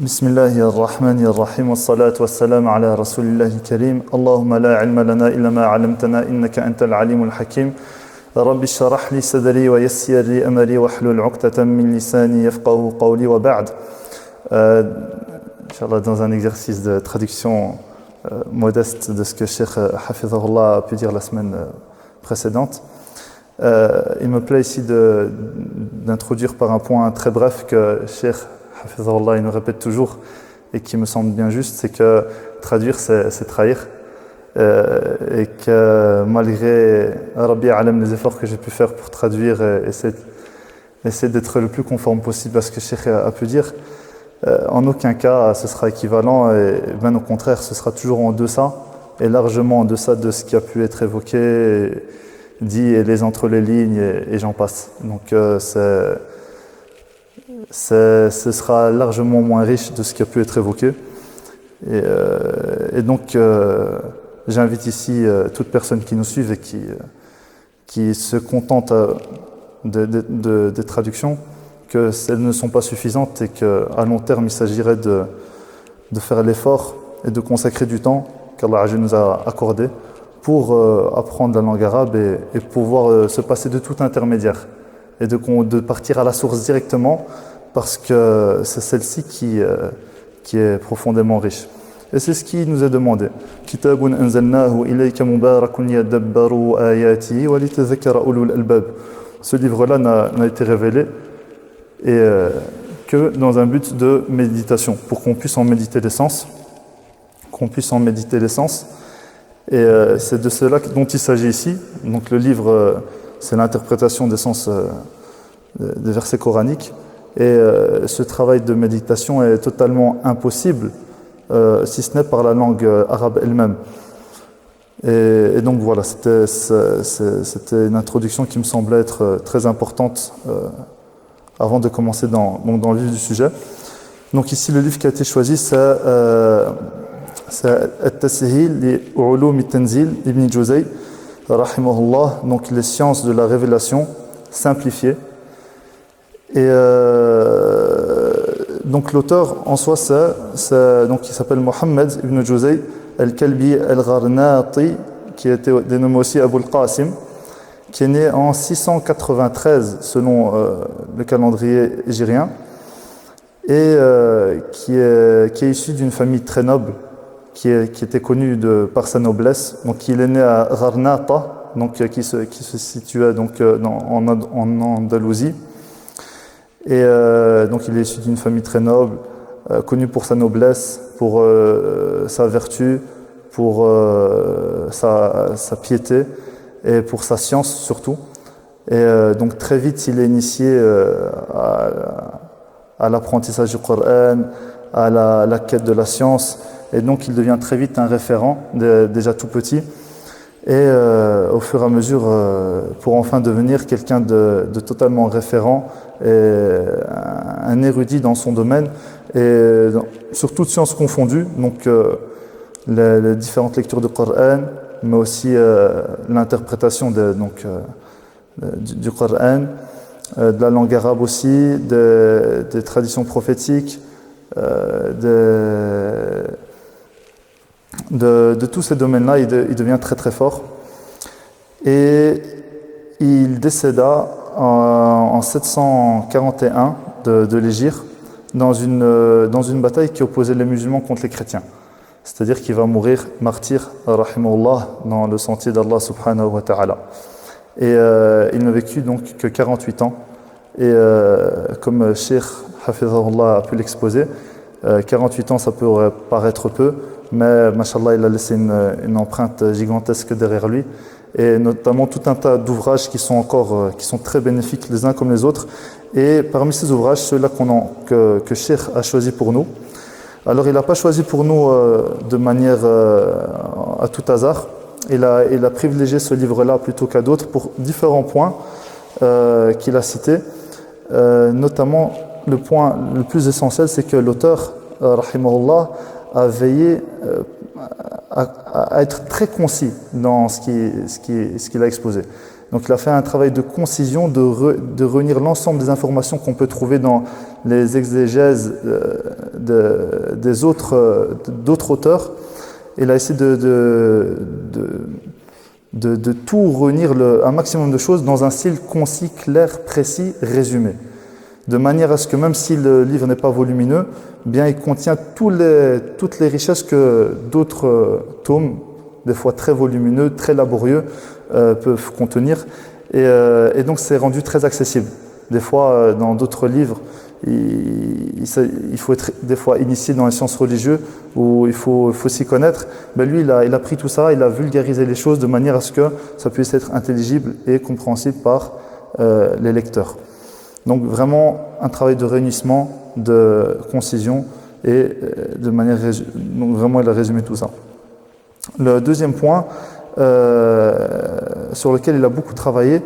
بسم الله الرحمن الرحيم والصلاة والسلام على رسول الله الكريم اللهم لا علم لنا إلا ما علمتنا إنك أنت العليم الحكيم رب اشرح لي صدري ويسر لي أمري واحلل عقدة من لساني يفقهوا قولي وبعد Inch'Allah, dans un exercice de traduction modeste de ce que Cheikh Hafizahullah a pu dire la semaine précédente, il me plaît ici d'introduire par un point très bref que Cheikh Hafizahullah il nous répète toujours et qui me semble bien juste, c'est que traduire c'est trahir et que malgré Rabbi Alam les efforts que j'ai pu faire pour traduire et essayer d'être le plus conforme possible à ce que Cheikh a pu dire, en aucun cas ce sera équivalent et bien au contraire ce sera toujours en deçà et largement en deçà de ce qui a pu être évoqué, dit et les entre les lignes et j'en passe. Donc ce sera largement moins riche de ce qui a pu être évoqué et donc j'invite ici toute personne qui nous suive et qui se contente des traductions, que elles ne sont pas suffisantes et qu'à long terme il s'agirait de faire l'effort et de consacrer du temps qu'Allah nous a accordé pour apprendre la langue arabe et pouvoir se passer de tout intermédiaire et de partir à la source directement, parce que c'est celle-ci qui est profondément riche. Et c'est ce qui nous est demandé. Kitabun anzalnahu ilayka mubarakun yadabbaru ayatihi wa litadhakkara ulul albab. Ce livre-là n'a été révélé et que dans un but de méditation, pour qu'on puisse en méditer l'essence, et c'est de cela dont il s'agit ici. Donc le livre, c'est l'interprétation des sens des versets coraniques, et ce travail de méditation est totalement impossible si ce n'est par la langue arabe elle-même. Et donc voilà, c'était une introduction qui me semblait être très importante avant de commencer dans le vif du sujet. Donc ici, le livre qui a été choisi, c'est At-Tasheel li Ulum at-Tanzil d'Ibn Juzay, rahimahullah, donc les sciences de la révélation simplifiées. Et donc l'auteur en soi, donc il s'appelle Mohammed ibn Juzay al-Kalbi al-Gharnati, qui a été dénommé aussi Abu al-Qasim, qui est né en 693 selon le calendrier hégirien, et qui est issu d'une famille très noble, qui était connue par sa noblesse. Donc il est né à Gharnata, donc qui se situait donc en Andalousie, et donc il est issu d'une famille très noble, connue pour sa noblesse, pour sa vertu, pour sa piété et pour sa science surtout. Et donc très vite il est initié à l'apprentissage du Coran, à la quête de la science, et donc il devient très vite un référent déjà tout petit, et au fur et à mesure pour enfin devenir quelqu'un de totalement référent et un érudit dans son domaine, et sur toutes sciences confondues, donc les différentes lectures du Coran, mais aussi l'interprétation du Coran, de la langue arabe aussi, des traditions prophétiques, de tous ces domaines-là, il devient très très fort. Et il décéda en 741 de l'Hégire dans une bataille qui opposait les musulmans contre les chrétiens. C'est-à-dire qu'il va mourir martyr, rahimahullah, dans le sentier d'Allah subhanahu wa ta'ala. Et il ne vécut donc que 48 ans. Et comme Cheikh Hafizahullah a pu l'exposer, 48 ans ça peut paraître peu, mais mashallah il a laissé une empreinte gigantesque derrière lui, et notamment tout un tas d'ouvrages qui sont très bénéfiques les uns comme les autres. Et parmi ces ouvrages, ceux-là que Cheikh a choisi pour nous, alors il n'a pas choisi pour nous de manière à tout hasard. Il a privilégié ce livre-là plutôt qu'à d'autres pour différents points qu'il a cités. Notamment le point le plus essentiel, c'est que l'auteur, rahimahullah, a veillé à être très concis dans ce qu'il a exposé. Donc il a fait un travail de concision, de réunir l'ensemble des informations qu'on peut trouver dans les exégèses d'autres auteurs. Il a essayé de tout réunir un maximum de choses dans un style concis, clair, précis, résumé. De manière à ce que même si le livre n'est pas volumineux, bien il contient toutes les richesses que d'autres tomes, des fois très volumineux, très laborieux, peuvent contenir. Et donc c'est rendu très accessible. Des fois, dans d'autres livres, il faut être des fois initié dans les sciences religieuses où il faut s'y connaître. Ben lui, il a pris tout ça, il a vulgarisé les choses de manière à ce que ça puisse être intelligible et compréhensible par les lecteurs. Donc vraiment un travail de réunissement, de concision et de manière donc vraiment il a résumé tout ça. Le deuxième point sur lequel il a beaucoup travaillé,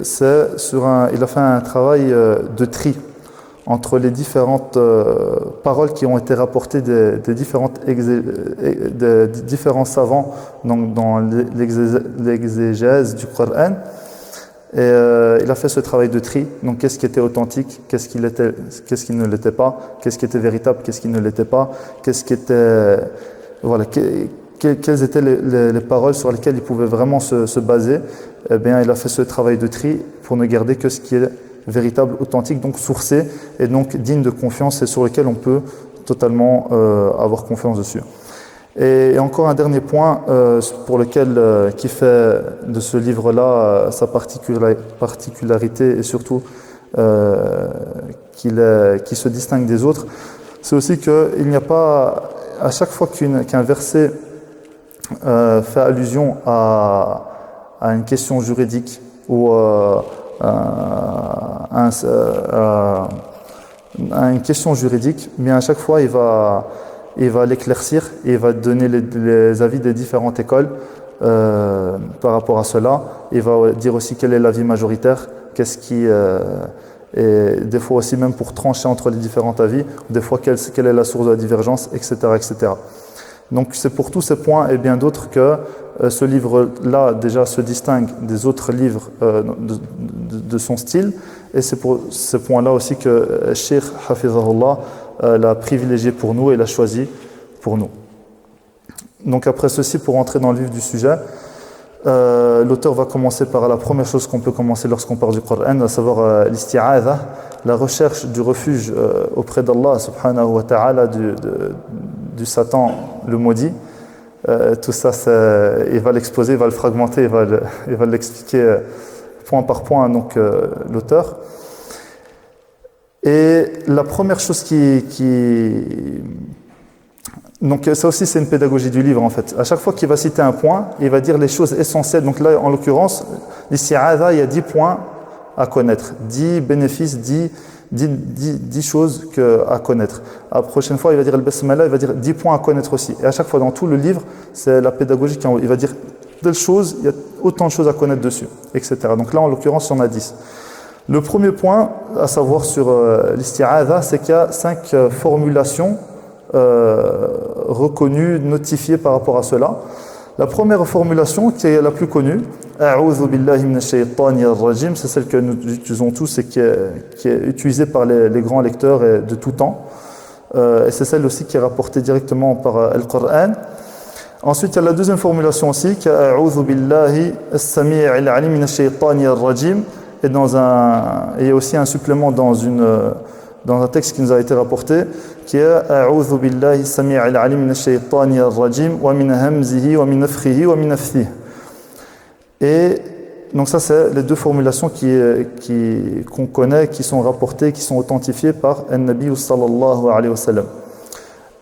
c'est il a fait un travail de tri entre les différentes paroles qui ont été rapportées des différents savants donc dans l'exégèse du Coran. Et il a fait ce travail de tri. Donc, qu'est-ce qui était authentique, qu'est-ce qui ne l'était pas, qu'est-ce qui était véritable, qu'est-ce qui ne l'était pas, quelles étaient les paroles sur lesquelles il pouvait vraiment se baser. Eh bien, il a fait ce travail de tri pour ne garder que ce qui est véritable, authentique, donc sourcé et donc digne de confiance et sur lequel on peut totalement avoir confiance dessus. Et encore un dernier point pour lequel qui fait de ce livre-là sa particularité et surtout qui se distingue des autres, c'est aussi qu'il n'y a pas, à chaque fois qu'un verset fait allusion à une question juridique ou à une question juridique, mais à chaque fois il va l'éclaircir et il va donner les avis des différentes écoles par rapport à cela. Il va dire aussi quel est l'avis majoritaire, et des fois aussi même pour trancher entre les différents avis, des fois quelle est la source de la divergence, etc., etc. Donc c'est pour tous ces points et bien d'autres que ce livre-là déjà se distingue des autres livres de son style, et c'est pour ce point-là aussi que Cheikh Hafizahullah l'a privilégié pour nous et l'a choisi pour nous. Donc après ceci, pour entrer dans le vif du sujet, l'auteur va commencer par la première chose qu'on peut commencer lorsqu'on parle du Coran, à savoir l'isti'adha, la recherche du refuge auprès d'Allah subhanahu wa ta'ala du Satan, le maudit. Tout ça, il va l'exposer, il va le fragmenter, il va l'expliquer point par point, donc l'auteur. Et la première chose donc ça aussi c'est une pédagogie du livre en fait. À chaque fois qu'il va citer un point, il va dire les choses essentielles. Donc là en l'occurrence, l'isti'adha, il y a 10 points à connaître, 10 bénéfices, 10 choses à connaître. La prochaine fois, il va dire le basmala, il va dire 10 points à connaître aussi. Et à chaque fois dans tout le livre, c'est la pédagogie il va dire telle chose, il y a autant de choses à connaître dessus, etc. Donc là en l'occurrence, il y en a 10. Le premier point à savoir sur l'isti'adha, c'est qu'il y a 5 formulations reconnues, notifiées par rapport à cela. La première formulation, qui est la plus connue, A'udhu billahi minash shaytanir rajim, c'est celle que nous utilisons tous et qui est utilisée par les grands lecteurs de tout temps. Et c'est celle aussi qui est rapportée directement par le Coran. Ensuite, il y a la deuxième formulation aussi, qui est A'udhu billahi as-sami'il 'alim minash shaytanir rajim. Et il y a aussi un supplément dans un texte qui nous a été rapporté, qui est A'udhu billahi as-sami'il 'alim minash shaytanir rajim wa min hamzihi wa min nafthihi wa min nafthihi. Et donc ça c'est les deux formulations qu'on connaît, qui sont rapportées, qui sont authentifiées par An-Nabi sallallahu alayhi wa sallam.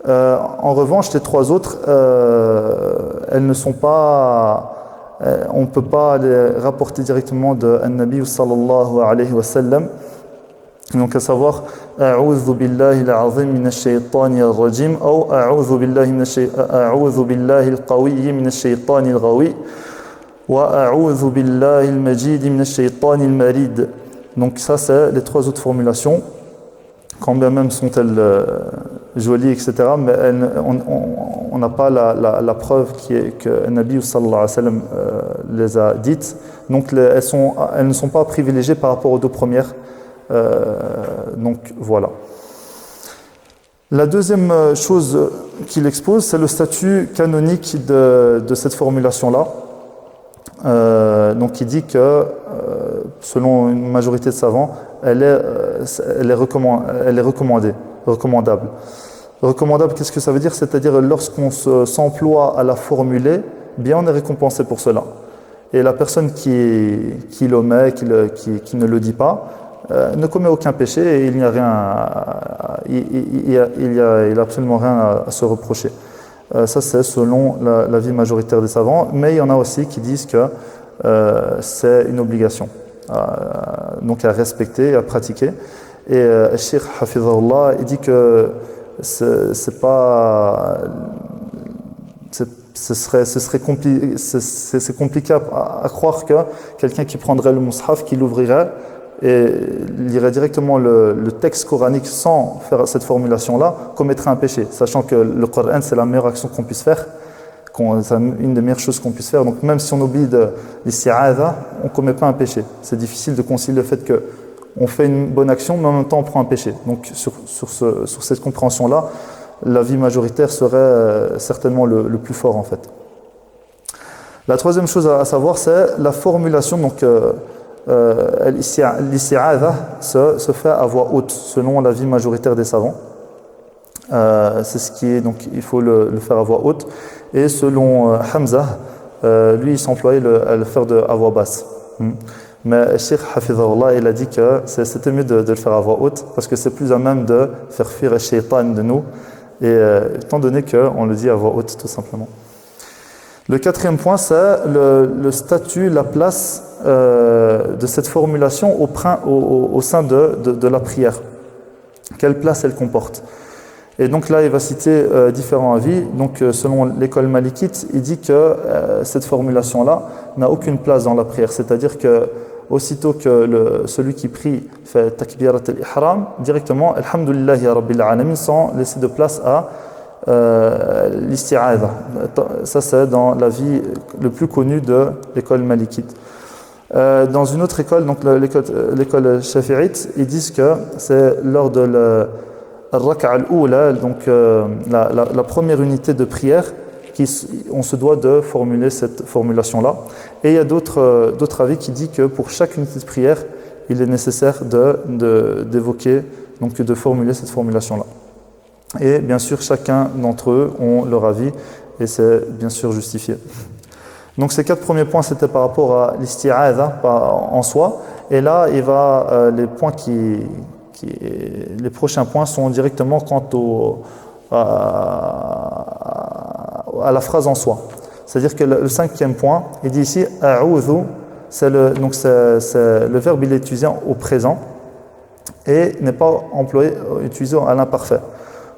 En revanche, les trois autres, elles ne sont pas, on ne peut pas les rapporter directement de An-Nabi sallallahu alayhi wa sallam. Donc à savoir A'udhu billahi al-azim minash shaytanir rajim ou A'udhu billahi al-qawiyyi minash shaytanir ghawi wa A'udhu billahi al-majid minash shaytanir marid. Donc ça c'est les trois autres formulations, quand bien même sont-elles jolies, etc., mais on n'a pas la preuve que Nabi sallallahu alayhi wa sallam les a dites. Donc elles ne sont pas privilégiées par rapport aux deux premières Donc voilà. La deuxième chose qu'il expose, c'est le statut canonique de cette formulation-là. Donc il dit que, selon une majorité de savants, elle est recommandée, recommandable. Recommandable, qu'est-ce que ça veut dire? C'est-à-dire lorsqu'on s'emploie à la formuler, bien on est récompensé pour cela. Et la personne qui l'omet, qui ne le dit pas, ne commet aucun péché et il n'y a rien, il a absolument rien à se reprocher. Ça c'est selon l'avis majoritaire des savants, mais il y en a aussi qui disent que c'est une obligation, donc à respecter, à pratiquer. Et Cheikh Hafizahullah, il dit que c'est pas, c'est compliqué à croire que quelqu'un qui prendrait le mushaf, qui l'ouvrirait et lirait directement le texte coranique sans faire cette formulation-là, commettrait un péché, sachant que le Coran c'est la meilleure action qu'on puisse faire, c'est une des meilleures choses qu'on puisse faire. Donc même si on oublie l'isti'adha, on ne commet pas un péché. C'est difficile de concilier le fait qu'on fait une bonne action, mais en même temps on prend un péché. Donc sur cette compréhension-là, l'avis majoritaire serait certainement le plus fort en fait. La troisième chose à savoir, c'est la formulation. Donc l'isti'adha se fait à voix haute selon l'avis majoritaire des savants. C'est ce qui est, donc il faut le faire à voix haute. Et selon Hamza, lui il s'employait à le faire à voix basse. Mais Cheikh Hafizahullah, il a dit que c'était mieux de le faire à voix haute parce que c'est plus à même de faire fuir le shaitan de nous, et étant donné qu'on le dit à voix haute tout simplement. Le quatrième point, c'est le statut, la place de cette formulation au sein de la prière. Quelle place elle comporte? Et donc là, il va citer différents avis. Donc selon l'école malikite, il dit que cette formulation-là n'a aucune place dans la prière. C'est-à-dire que aussitôt que celui qui prie fait takbirat al-ihram, directement, alhamdulillahi rabbil alamin, sans laisser de place à l'isti'adha. Ça, c'est dans l'avis le plus connu de l'école malikite. Dans une autre école, donc l'école shafi'ite, ils disent que c'est lors de al-raka'a al-oula, donc la première unité de prière, on se doit de formuler cette formulation-là. Et il y a d'autres avis qui disent que pour chaque unité de prière, il est nécessaire d'évoquer, donc de formuler cette formulation-là. Et bien sûr, chacun d'entre eux ont leur avis et c'est bien sûr justifié. Donc ces 4 premiers points, c'était par rapport à l'isti'adha en soi. Et là, les prochains points sont directement quant à la phrase en soi. C'est-à-dire que le 5e point, il dit ici « a'udhu », c'est le verbe, il est utilisé au présent et n'est pas utilisé à l'imparfait.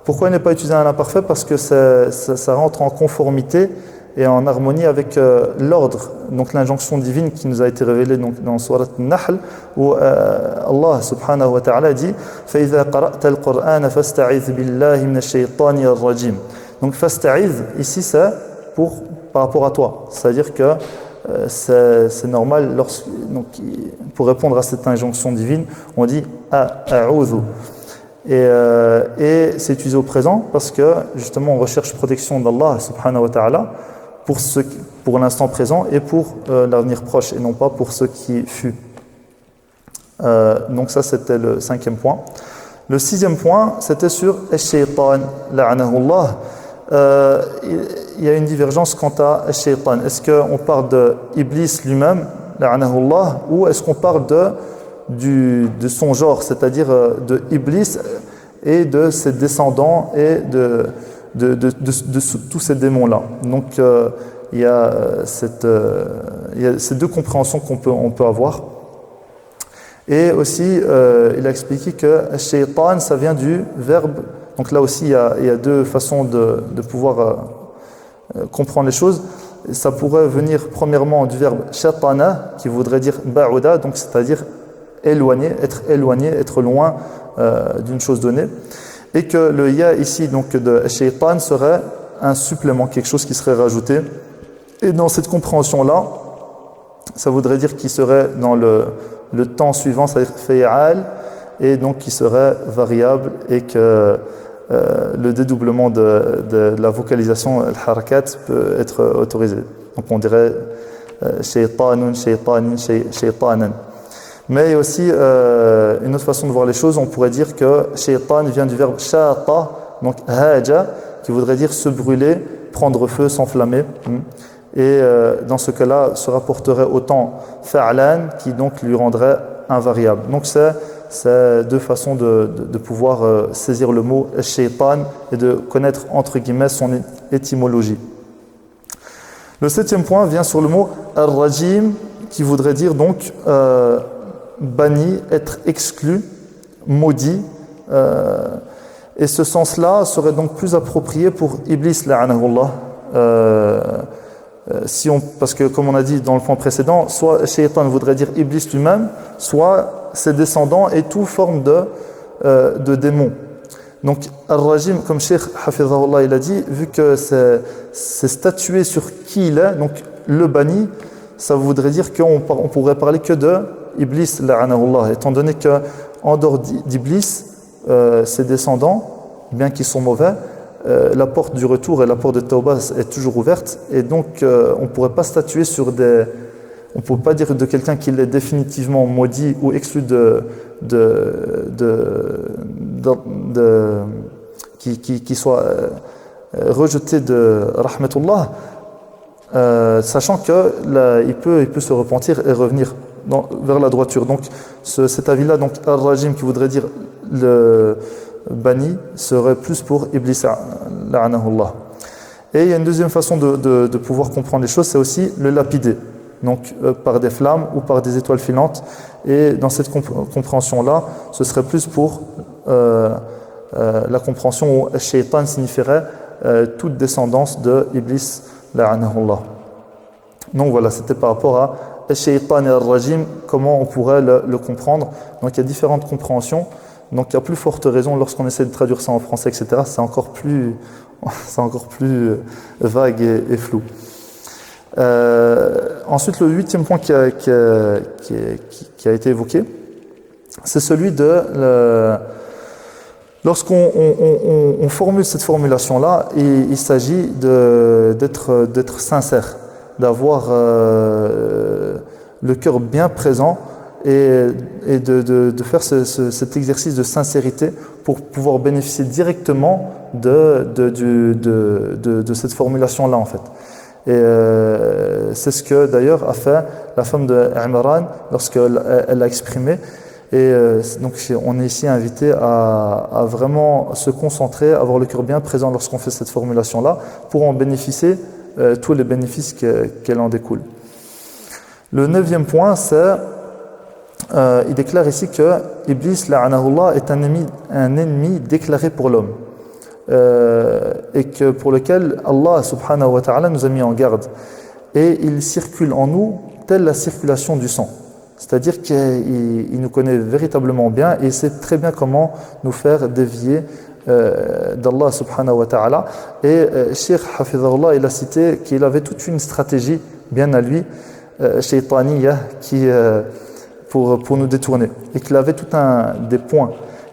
Pourquoi il n'est pas utilisé à l'imparfait? Parce que ça rentre en conformité et en harmonie avec l'ordre, donc l'injonction divine qui nous a été révélée donc, dans Surat An-Nahl, où Allah subhanahu wa ta'ala dit فَإِذَا قَرَأْتَ الْقُرْآنَ فَاسْتَعِذْ بِاللَّهِ مِنَ الشَّيْطَانِ الرَّجِيمِ. Donc فَاسْتَعِذْ, ici c'est par rapport à toi, c'est-à-dire que c'est normal, donc, pour répondre à cette injonction divine, on dit a'udhu. Et c'est utilisé au présent parce que justement on recherche protection d'Allah subhanahu wa ta'ala pour l'instant présent et pour l'avenir proche et non pas pour ce qui fut. Donc ça c'était le 5e point. Le 6e point, c'était sur al-shaytan la'anahullah. Il y a une divergence quant à al-shaytan. Est-ce qu'on parle de Iblis lui-même la'anahullah, ou est-ce qu'on parle de son genre, c'est-à-dire de Iblis et de ses descendants et de tous ces démons-là. Donc il y a ces deux compréhensions qu'on peut avoir. Et aussi, il a expliqué que shaytan, ça vient du verbe. Donc là aussi, il y a deux façons de pouvoir comprendre les choses. Ça pourrait venir premièrement du verbe shatana, qui voudrait dire ba'uda, donc c'est-à-dire éloigné, être loin d'une chose donnée, et que le ya ici donc de shaytan serait un supplément, quelque chose qui serait rajouté. Et dans cette compréhension là, ça voudrait dire qu'il serait dans le temps suivant, c'est-à-dire fa'al, et donc qui serait variable et que le dédoublement de la vocalisation, al-harakat, peut être autorisé. Donc on dirait shaytanun, shaytanin, shaytanan. Mais il y a aussi une autre façon de voir les choses. On pourrait dire que shaytan vient du verbe shata, donc haja, qui voudrait dire se brûler, prendre feu, s'enflammer. Et dans ce cas-là, se rapporterait autant fa'lan, qui donc lui rendrait invariable. Donc c'est deux façons de pouvoir saisir le mot shaytan et de connaître entre guillemets son étymologie. Le 7e point vient sur le mot ar-rajim, qui voudrait dire donc banni, être exclu, maudit. Et ce sens-là serait donc plus approprié pour Iblis, la'anahullah. Parce que comme on a dit dans le point précédent, soit Shaytan voudrait dire Iblis lui-même, soit ses descendants et toute forme de démons. Donc Ar-Rajim, comme Cheikh Hafizahullah il a dit, vu que c'est statué sur qui il est, donc le banni, ça voudrait dire qu'on pourrait parler que de Iblis, la'anahullah, étant donné qu'en dehors d'Iblis, ses descendants, bien qu'ils sont mauvais, la porte du retour et la porte de Tawbah est toujours ouverte, et donc on ne pourrait pas statuer sur on ne peut pas dire de quelqu'un qu'il est définitivement maudit ou exclu qui soit rejeté de Rahmatullah, sachant qu'il peut se repentir et revenir vers la droiture. Donc cet avis-là, donc Ar-Rajim, qui voudrait dire le banni, serait plus pour Iblis, la'anahullah. Et il y a une deuxième façon de pouvoir comprendre les choses, c'est aussi le lapider, donc par des flammes ou par des étoiles filantes. Et dans cette compréhension-là, ce serait plus pour la compréhension où Shaytan signifierait toute descendance de Iblis, la'anahullah. Donc voilà, c'était par rapport à Shaytan et Ar-Rajim, comment on pourrait le comprendre. Donc il y a différentes compréhensions. Donc il y a plus forte raison lorsqu'on essaie de traduire ça en français, etc. C'est encore plus vague et flou. Ensuite, le 8e point qui a été évoqué, c'est celui de lorsqu'on formule cette formulation-là, il s'agit d'être sincère, d'avoir le cœur bien présent et de faire cet exercice de sincérité pour pouvoir bénéficier directement de cette formulation-là en fait. Et c'est ce que d'ailleurs a fait la femme de Imran lorsqu'elle l'a exprimé. Et donc on est ici invité à vraiment se concentrer, à avoir le cœur bien présent lorsqu'on fait cette formulation-là pour en bénéficier tous les bénéfices qu'elle en découle. Le 9e point, c'est il déclare ici que Iblis, la'anahullah, est un ennemi déclaré pour l'homme et que pour lequel Allah subhanahu wa ta'ala nous a mis en garde, et il circule en nous telle la circulation du sang, c'est-à-dire qu'il nous connaît véritablement bien et il sait très bien comment nous faire dévier d'Allah subhanahu wa ta'ala. Et Cheikh Hafizahullah, il a cité qu'il avait toute une stratégie bien à lui, shaytaniyah, pour nous détourner, et qu'il avait des points.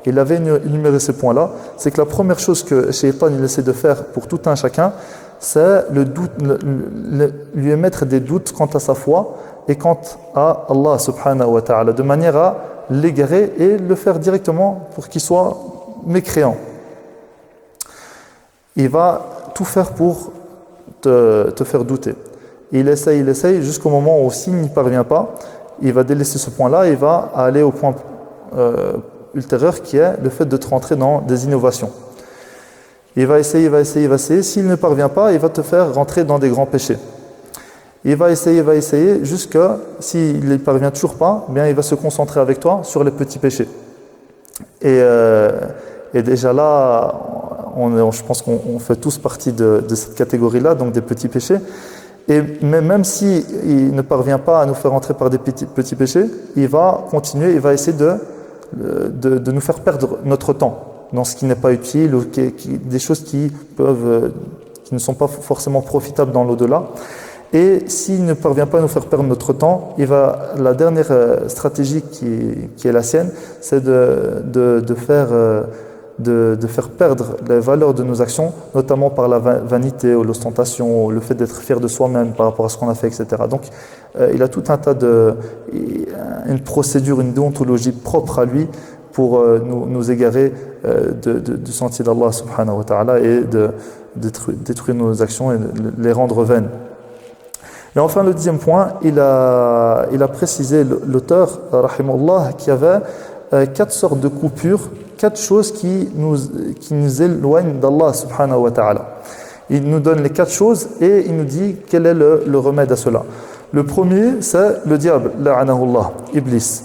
Il avait énuméré ces points-là. C'est que la première chose que Shaytan il essaie de faire pour tout un chacun, c'est lui émettre des doutes quant à sa foi et quant à Allah subhanahu wa ta'ala, de manière à l'égarer et le faire directement pour qu'il soit mécréant. Il va tout faire pour te faire douter. Il essaye jusqu'au moment où s'il n'y parvient pas, il va délaisser ce point-là et il va aller au point ultérieur qui est le fait de te rentrer dans des innovations. Il va essayer. S'il ne parvient pas, il va te faire rentrer dans des grands péchés. Il va essayer jusqu'à, s'il ne parvient toujours pas, bien il va se concentrer avec toi sur les petits péchés. Et déjà là, je pense qu'on fait tous partie de cette catégorie-là, donc des petits péchés. Et même s'il ne parvient pas à nous faire entrer par des petits péchés, il va continuer, il va essayer de nous faire perdre notre temps dans ce qui n'est pas utile ou des choses qui ne sont pas forcément profitables dans l'au-delà. Et s'il ne parvient pas à nous faire perdre notre temps, la dernière stratégie qui est la sienne, c'est de faire perdre les valeurs de nos actions, notamment par la vanité ou l'ostentation, ou le fait d'être fier de soi-même par rapport à ce qu'on a fait, etc. Donc, il a tout un tas une procédure, une déontologie propre à lui pour nous égarer du sentier d'Allah subhanahu wa ta'ala et de détruire nos actions et de les rendre vaines. Et enfin, le deuxième point, il a précisé l'auteur, rahimahullah, qu'il y avait 4 sortes de coupures, 4 choses qui nous éloignent d'Allah subhanahu wa ta'ala. Il nous donne les 4 choses et il nous dit quel est le remède à cela. Le premier, c'est le diable, la'anahullah, Iblis.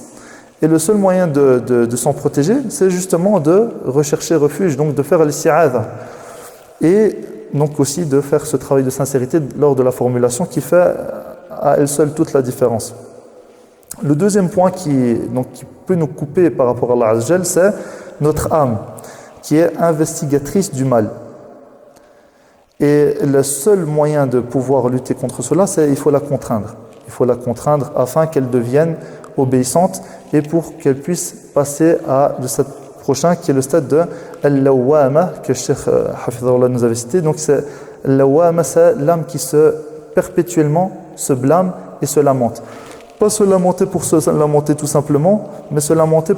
Et le seul moyen de s'en protéger, c'est justement de rechercher refuge, donc de faire l'isti'adha. Et donc aussi de faire ce travail de sincérité lors de la formulation qui fait à elle seule toute la différence. Le deuxième point qui peut nous couper par rapport à Allah Azza wa Jal, c'est notre âme, qui est investigatrice du mal. Et le seul moyen de pouvoir lutter contre cela, c'est il faut la contraindre. Il faut la contraindre afin qu'elle devienne obéissante et pour qu'elle puisse passer à le stade prochain qui est le stade de Al-Lawwama que Cheikh Hafidhullah nous avait cité. Donc c'est Al-Lawwama, c'est l'âme qui perpétuellement se blâme et se lamente. Pas se lamenter pour se lamenter tout simplement, mais se lamenter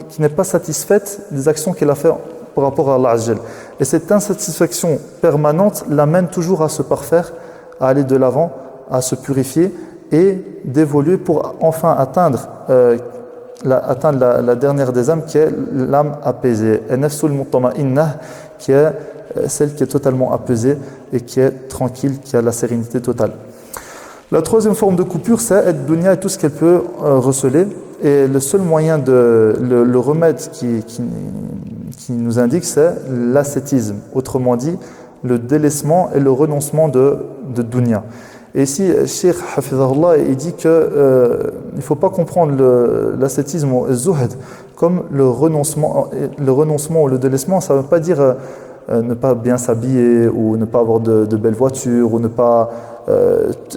qui n'est pas satisfaite des actions qu'elle a fait par rapport à Allah Azza wa Jal. Et cette insatisfaction permanente l'amène toujours à se parfaire, à aller de l'avant, à se purifier et d'évoluer pour enfin atteindre la dernière des âmes qui est l'âme apaisée. An-nafsul mutma'innah, qui est celle qui est totalement apaisée et qui est tranquille, qui a la sérénité totale. La troisième forme de coupure, c'est ad-dunya et tout ce qu'elle peut receler. Et le seul moyen le remède qui nous indique, c'est l'ascétisme. Autrement dit, le délaissement et le renoncement de dunya. Et ici, Cheikh Hafidhullah, il dit que il ne faut pas comprendre l'ascétisme ou le zuhd comme le renoncement ou le délaissement. Ça ne veut pas dire ne pas bien s'habiller ou ne pas avoir de belles voitures ou ne pas.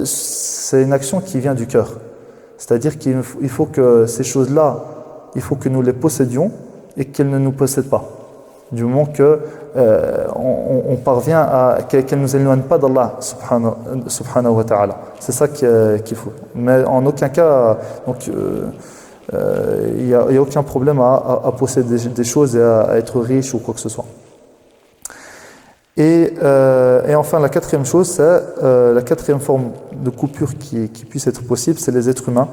C'est une action qui vient du cœur. C'est-à-dire qu'il faut que ces choses-là, il faut que nous les possédions et qu'elles ne nous possèdent pas. Du moment que on parvient à qu'elles ne nous éloignent pas d'Allah subhanahu wa ta'ala. C'est ça qu'il faut. Mais en aucun cas, il n'y a aucun problème à posséder des choses et à être riche ou quoi que ce soit. Et enfin, la quatrième chose, c'est la quatrième forme de coupure qui puisse être possible, c'est les êtres humains.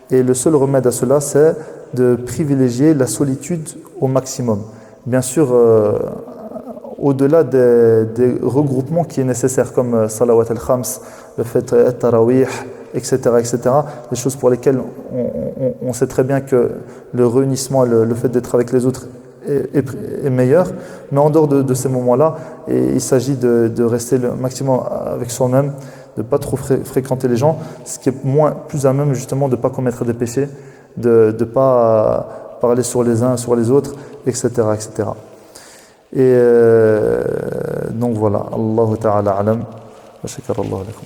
Et le seul remède à cela, c'est de privilégier la solitude au maximum. Bien sûr, au-delà des regroupements qui est nécessaire, comme salawat al-khams, le fait at-tarawih, etc., des choses pour lesquelles on sait très bien que le réunissement, le fait d'être avec les autres est meilleur. Mais en dehors de ces moments-là, il s'agit de rester le maximum avec soi-même, de ne pas trop fréquenter les gens, ce qui est plus à même justement de ne pas commettre des péchés, de ne pas parler sur les uns, sur les autres, etc. Et donc voilà, Allahu ta'ala alam, wa shakara Allah lakum.